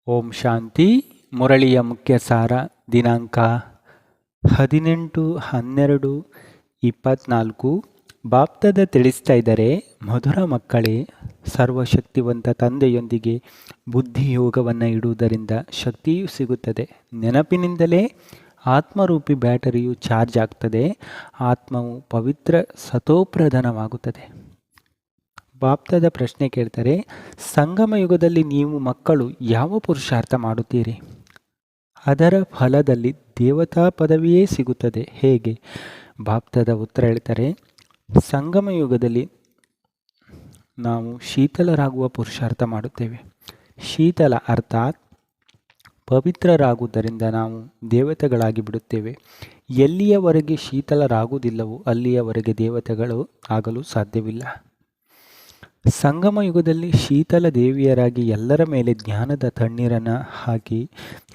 ಓಂ ಶಾಂತಿ. ಮುರಳಿಯ ಮುಖ್ಯ ಸಾರ ದಿನಾಂಕ 18/12/24. ಬಾಪ್ದಾದ ತಿಳಿಸ್ತಾ ಇದ್ದಾರೆ, ಮಧುರ ಮಕ್ಕಳೇ, ಸರ್ವಶಕ್ತಿವಂತ ತಂದೆಯೊಂದಿಗೆ ಬುದ್ಧಿಯೋಗವನ್ನು ಇಡುವುದರಿಂದ ಶಕ್ತಿಯೂ ಸಿಗುತ್ತದೆ. ನೆನಪಿನಿಂದಲೇ ಆತ್ಮರೂಪಿ ಬ್ಯಾಟರಿಯು ಚಾರ್ಜ್ ಆಗ್ತದೆ. ಆತ್ಮವು ಪವಿತ್ರ ಸತೋಪ್ರಧಾನವಾಗುತ್ತದೆ. ಬಾಪ್ದಾದ ಪ್ರಶ್ನೆ ಕೇಳ್ತಾರೆ, ಸಂಗಮ ಯುಗದಲ್ಲಿ ನೀವು ಮಕ್ಕಳು ಯಾವ ಪುರುಷಾರ್ಥ ಮಾಡುತ್ತೀರಿ? ಅದರ ಫಲದಲ್ಲಿ ದೇವತಾ ಪದವಿಯೇ ಸಿಗುತ್ತದೆ, ಹೇಗೆ? ಬಾಪ್ದಾದ ಉತ್ತರ ಹೇಳ್ತಾರೆ, ಸಂಗಮ ಯುಗದಲ್ಲಿ ನಾವು ಶೀತಲರಾಗುವ ಪುರುಷಾರ್ಥ ಮಾಡುತ್ತೇವೆ. ಶೀತಲ ಅರ್ಥಾತ್ ಪವಿತ್ರರಾಗುವುದರಿಂದ ನಾವು ದೇವತೆಗಳಾಗಿ ಬಿಡುತ್ತೇವೆ. ಎಲ್ಲಿಯವರೆಗೆ ಶೀತಲರಾಗುವುದಿಲ್ಲವೋ ಅಲ್ಲಿಯವರೆಗೆ ದೇವತೆಗಳು ಆಗಲು ಸಾಧ್ಯವಿಲ್ಲ. ಸಂಗಮ ಯುಗದಲ್ಲಿ ಶೀತಲ ದೇವಿಯರಾಗಿ ಎಲ್ಲರ ಮೇಲೆ ಜ್ಞಾನದ ತಣ್ಣೀರನ್ನು ಹಾಕಿ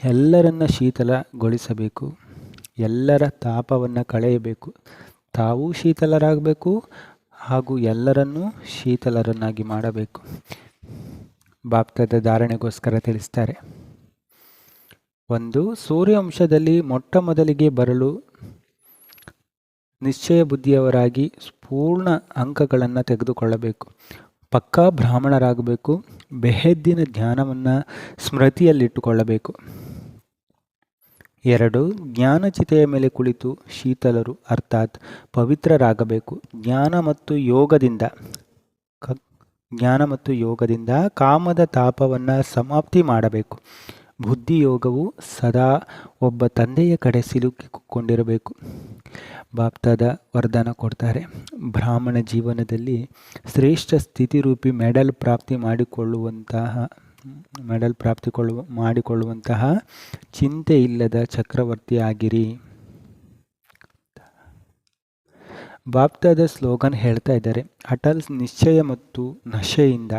ಎಲ್ಲರನ್ನ ಶೀತಲಗೊಳಿಸಬೇಕು. ಎಲ್ಲರ ತಾಪವನ್ನು ಕಳೆಯಬೇಕು. ತಾವೂ ಶೀತಲರಾಗಬೇಕು ಹಾಗೂ ಎಲ್ಲರನ್ನೂ ಶೀತಲರನ್ನಾಗಿ ಮಾಡಬೇಕು. ಬಾಪ್ದಾದ ಧಾರಣೆಗೋಸ್ಕರ ತಿಳಿಸ್ತಾರೆ. 1. ಸೂರ್ಯವಂಶದಲ್ಲಿ ಮೊಟ್ಟ ಮೊದಲಿಗೆ ಬರಲು ನಿಶ್ಚಯ ಬುದ್ಧಿಯವರಾಗಿ ಪೂರ್ಣ ಅಂಕಗಳನ್ನು ತೆಗೆದುಕೊಳ್ಳಬೇಕು. ಪಕ್ಕಾ ಬ್ರಾಹ್ಮಣರಾಗಬೇಕು. ಬೆಹದ್ದಿನ ಜ್ಞಾನವನ್ನು ಸ್ಮೃತಿಯಲ್ಲಿಟ್ಟುಕೊಳ್ಳಬೇಕು. 2. ಜ್ಞಾನಚಿತೆಯ ಮೇಲೆ ಕುಳಿತು ಶೀತಲರು ಅರ್ಥಾತ್ ಪವಿತ್ರರಾಗಬೇಕು. ಜ್ಞಾನ ಮತ್ತು ಯೋಗದಿಂದ ಕಾಮದ ತಾಪವನ್ನು ಸಮಾಪ್ತಿ ಮಾಡಬೇಕು. ಬುದ್ಧಿಯೋಗವು ಸದಾ ಒಬ್ಬ ತಂದೆಯ ಕಡೆ ಸಿಲುಕಿಕೊಂಡಿರಬೇಕು. ಬಾಪ್ದಾದ ವರದಾನ ಕೊಡ್ತಾರೆ, ಬ್ರಾಹ್ಮಣ ಜೀವನದಲ್ಲಿ ಶ್ರೇಷ್ಠ ಸ್ಥಿತಿರೂಪಿ ಮೆಡಲ್ ಮಾಡಿಕೊಳ್ಳುವಂತಹ ಚಿಂತೆ ಇಲ್ಲದ ಚಕ್ರವರ್ತಿ ಆಗಿರಿ. ಬಾಪ್ದಾದ ಸ್ಲೋಗನ್ ಹೇಳ್ತಾ ಇದ್ದಾರೆ, ಅಟಲ್ ನಿಶ್ಚಯ ಮತ್ತು ನಶೆಯಿಂದ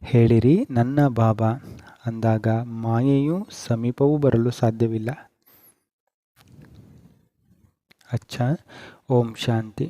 ಹೇಳಿರಿ ನನ್ನ ಬಾಬಾ ಅಂದಾಗ ಮಾಯೆಯೂ ಸಮೀಪವೂ ಬರಲು ಸಾಧ್ಯವಿಲ್ಲ. ಅಚ್ಚಾ. ಓಂ ಶಾಂತಿ.